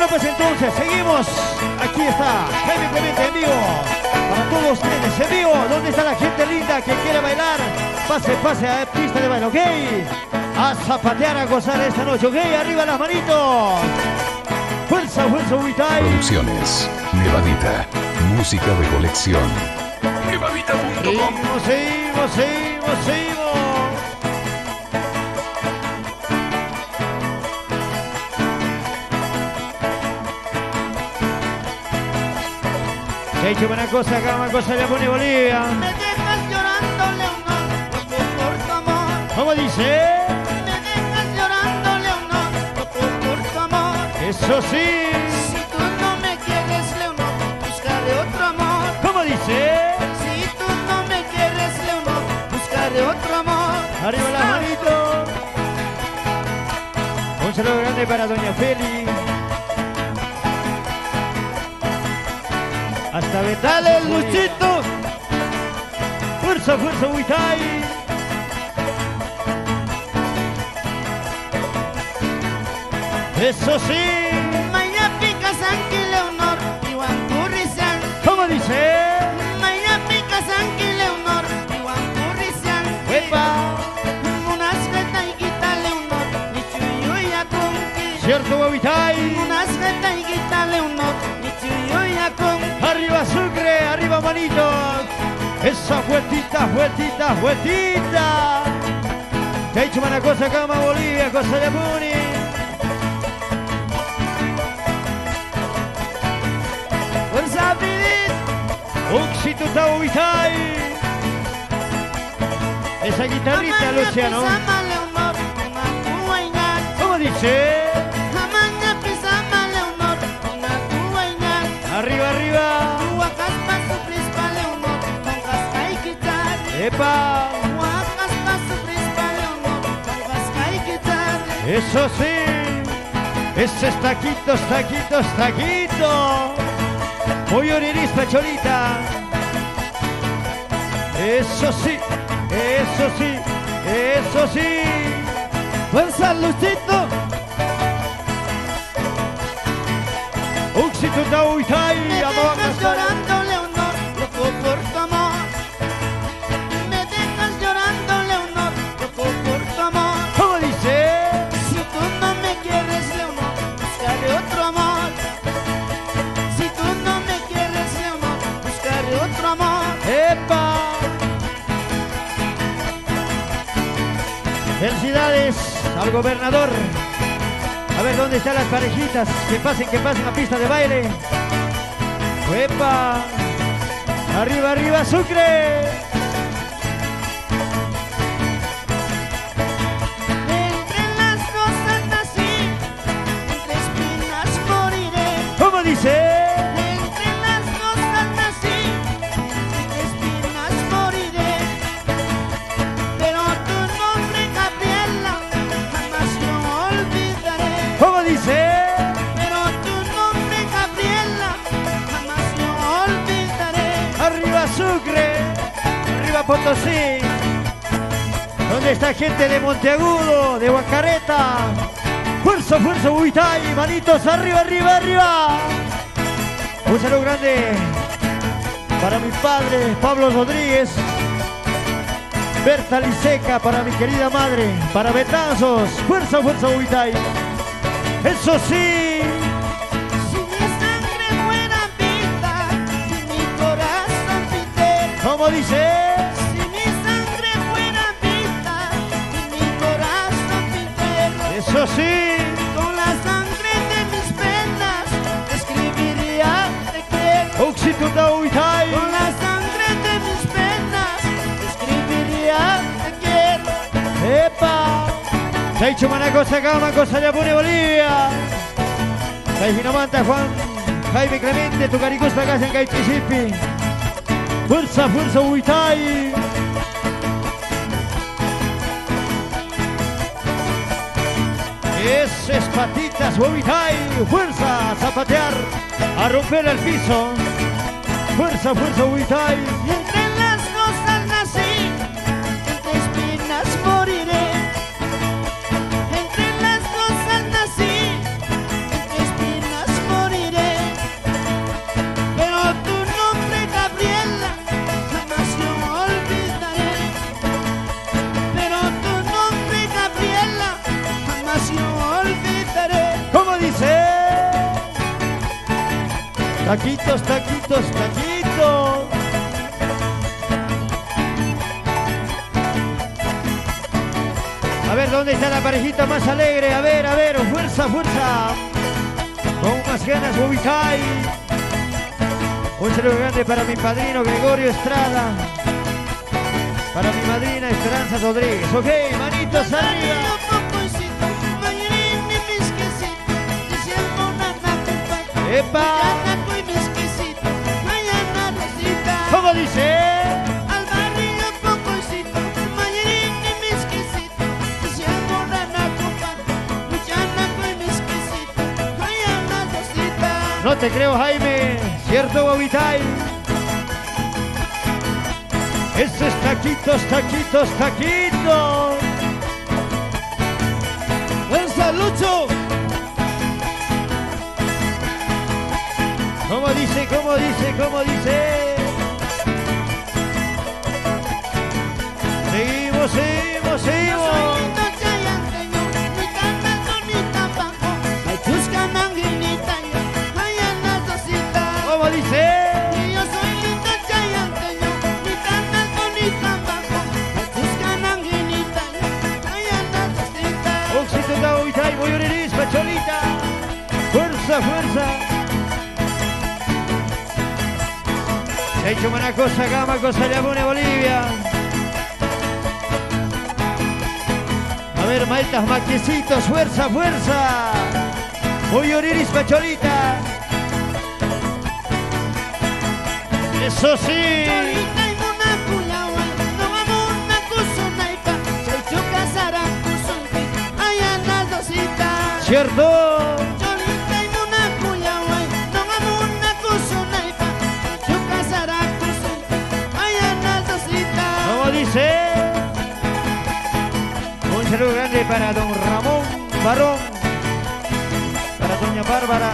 Bueno, pues entonces, seguimos. Aquí está Jaime Clemente en vivo. Para todos ustedes en vivo. ¿Dónde está la gente linda que quiere bailar? Pase, pase a pista de baile, ¿ok? A zapatear, a gozar esta noche, ¿ok? Arriba las manitos. Fuerza, fuerza, Huitay. Producciones Nevadita. Música de colección. Nevadita.com. Seguimos, seguimos, seguimos, seguimos. Se ha hecho buena cosa acá, una cosa de Japón y Bolivia. Me dejas llorando, Leonor, loco por tu amor. ¿Cómo dice? Me dejas llorando, Leonor, loco por tu amor. Eso sí. Si tú no me quieres, Leonor, buscaré otro amor. ¿Cómo dice? Si tú no me quieres, Leonor, buscaré otro amor. Arriba las manitos. Un saludo grande para Doña Feli. Hasta Betán. Dale, Luchito. Fuerza, fuerza, Huitay. Eso sí. Maya Picasanqui, Leonor, Iwan Currizan. ¿Cómo dice? Maya Picasanqui, Leonor, Iwan Currizan. ¡Epa! Unas getaiguita, Leonor, Nichuyo Kunki. ¿Cierto, Huitay? Unas getaiguita, Leonor, Nichuyo Kunki. Arriba Sucre, arriba manitos. Esa vueltita, vueltita, vueltita. Te ha hecho una cosa acá, Bolivia, cosa de Puni. Fuerza Pidit. Uxituta Huitay. Esa guitarrita, Luciano. Pisama, Leonor, una cuaña. ¿Cómo dice? Amaña pisama, Leonor, una cuaña. Arriba, arriba. Huacaspa su prispa, Leonor, con casca y quitar. ¡Epa! Huacaspa su prispa, Leonor, con casca y quitar. Eso sí. Ese es taquitos, taquitos, taquito. Muy oririspa, Cholita. Eso sí, eso sí, eso sí. Fuerza Luchito. Uxituta Huitay. Me dejas llorando, Leonor, loco por tu amor. Me dejas llorando, Leonor, loco por tu amor. ¿Cómo dice? Si tú no me quieres, Leonor, buscaré otro amor. Si tú no me quieres, Leonor, buscaré otro amor. ¡Epa! Felicidades al gobernador. A ver, ¿dónde están las parejitas? Que pasen a pista de baile. ¡Epa! ¡Arriba, arriba, Sucre! Entre las rosas nací, entre espinas moriré. ¿Cómo dice? Entre las rosas nací, entre espinas moriré. Pero tu nombre, Gabriela, jamás yo olvidaré. ¿Cómo dice? Pero tu nombre, Gabriela, jamás yo olvidaré. ¡Arriba, Sucre! ¡Arriba, Potosí! ¿Dónde está gente de Monteagudo, de Huacareta? ¡Fuerza, fuerza, Huitay! ¡Manitos arriba, arriba, arriba! Un saludo grande para mi padre, Pablo Rodríguez. Berta Liseca, para mi querida madre. Para Betanzos. ¡Fuerza, fuerza, Huitay! ¡Eso sí! Si mi sangre fuera vida, si mi corazón pitero. ¿Cómo dice? Si mi sangre fuera vida, si mi corazón pitero. ¡Eso sí! Con la sangre de mis penas, escribiría te quiero. ¡Uxituta Huitay! Con la sangre de mis penas, escribiría te quiero. ¡Epa! Se ha hecho una cosa acá, una cosa de Japón y Bolivia. Caifinamanta, Juan Jaime Clemente, tu caricus para acá en Caipisipi. Fuerza, fuerza, Huitay. Esas patitas, Huitay. Fuerza, a zapatear, a romper el piso. Fuerza, fuerza, Huitay. Entre las rosas nací, entre espinas moriré. Entre las rosas nací, entre espinas Taquitos, taquitos, taquitos. A ver, ¿dónde está la parejita más alegre? A ver, fuerza, fuerza. Con más ganas, Bobitay. Un saludo grande para mi padrino Gregorio Estrada. Para mi madrina Esperanza Rodríguez. Ok, manitos arriba. ¡Epa! ¿Cómo dice? Al barrio Pocoicito, Mayerín y Misquisito, diciendo una copa, Luchana y Misquisito, hay una cosita. No te creo, Jaime. ¿Cierto, Bobitay? Esos taquitos, taquitos, taquitos. ¡Fuerza, Lucho! ¿Cómo dice, cómo dice, cómo dice? Seguimos, seguimos, seguimos. ¿Cómo dice? Oxito da Bobitay, voy a unir Pacholita. Fuerza, fuerza. Se ha hecho una cosa, gama, cosa le pone Bolivia. A ver, maitas, maquiecitos, fuerza, fuerza. Voy a unir Pacholita. Eso sí. ¿Cierto? ¿Cómo dice? Un saludo grande para don Ramón Barón, para doña Bárbara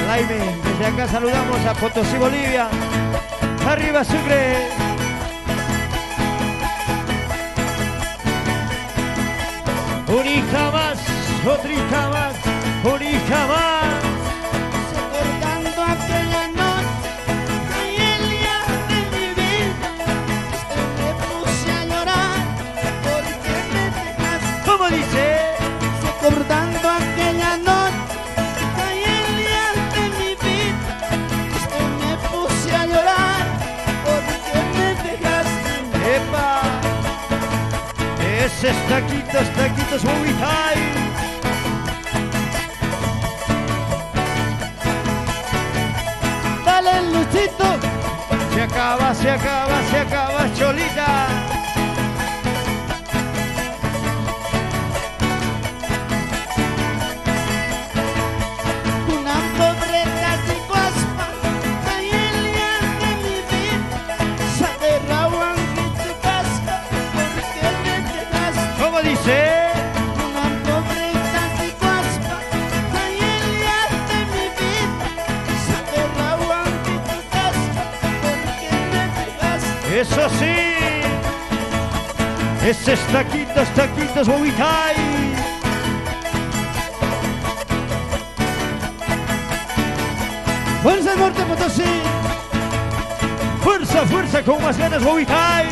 Laime. Desde acá saludamos a Potosí, Bolivia. Arriba Sucre. Un hija más, otra hija más, una hija más. Recordando aquella noche, ay, el día de mi vida, me puse a llorar porque me dejaste. ¿Cómo dice? Recordando aquella noche, ay, el día de mi vida, me puse a llorar porque me dejaste. ¡Epa! Esos taquitos, taquitos, Bobitay. Dale, Luchito. Se acaba, se acaba, se acaba, Cholita. Una pobreza sin guaspa, ay, el día de mi vida, se aterraban en tu casa, porque me dejaste. ¿Cómo dice? Una pobreza sin guaspa, ay, el día de mi vida, se aterraban en tu casa, porque me dejaste. Eso sí. Esos taquitos, taquitos, Bobitay. Fuerza Norte Potosí. Fuerza, fuerza, con más ganas, Bobitay.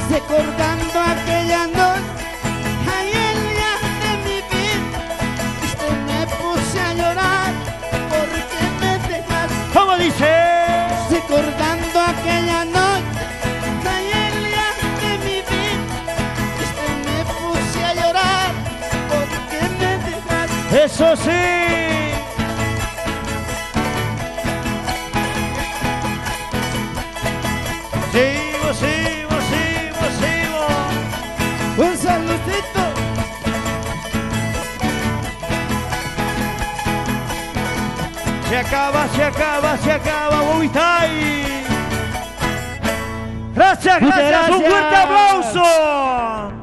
Recordando aquella noche, ay, el día de mi vida, me puse a llorar porque me dejaste. ¿Cómo dice? Recordando aquella noche, ay, el día de mi vida, me puse a llorar porque me dejaste. Eso sí. Seguimos, seguimos, seguimos, seguimos. Un saludito. Se acaba, se acaba, se acaba, Bobitay. Gracias, gracias, un fuerte aplauso.